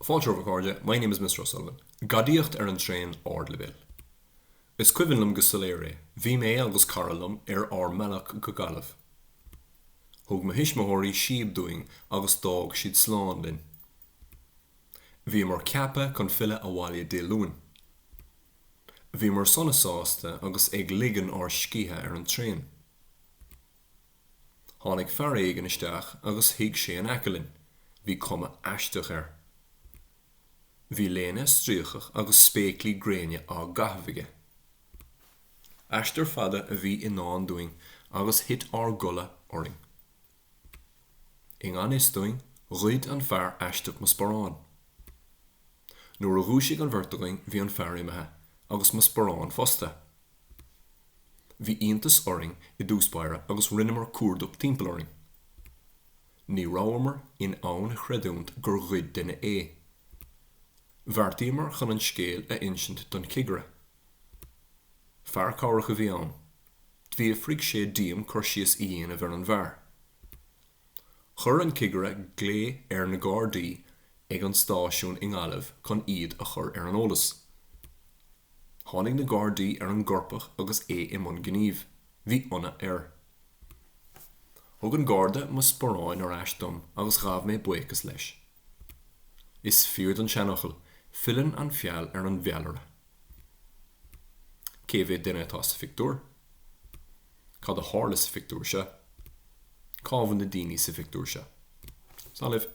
Fáilte Recordia, my name is Mr. O'Sullivan. Gadaíocht an Traein ordlabil. Is cuivinlum go solére, bhí mé agus caralum melach go galibh. Thug ma hisismóirí siab doing agus dog siad slán linn. Bhí mar ceapa chun fille a bhaile dé luin. Bhí mar sonna sásta agus ag ligan ar scíthe an Traein. Tháinig fear éigean isteach agus thuig sé an eicilinn. Bhí cuma aisteach Bhí léine stríochach agus spéaclaí gréine á gathmhaige. Aistear fada a bhí inán doing agus hit ar gula oring. In an is doing, ruid an fear aisteach mas sporán. Nuair a rúsigh an bhirtuing bhí an fear imethe agus mas sporán fosta. Bhí iontas oring I dúspáire agus rinnemar cuardop timpeall oring. Ní rámar in ann chreidúnt gur ruid duine Bhartímar chun an scéal a insint don cigre. Fear cáracha bhí ann. Bhí a phríg sé díam chuir síos íana ar an bhar. Chur an cigre glé na Gardaí ag an stáisiún in Gaillimh chun iad a chur ar an eolas. Tháinig na Gardaí ar an gcorpach agus I mun gníomh. Bhí ionadh Thug an Garda mas sporráin ar aistom agus ghabh mé buchas leis. Is fiúd an seanachal, fillan an fial ar an bhealra. Cé bheith duine atá sa fictúr? Cad a hála sa fictúr se? Cábhan na daoine sa fictúr se. Salibh.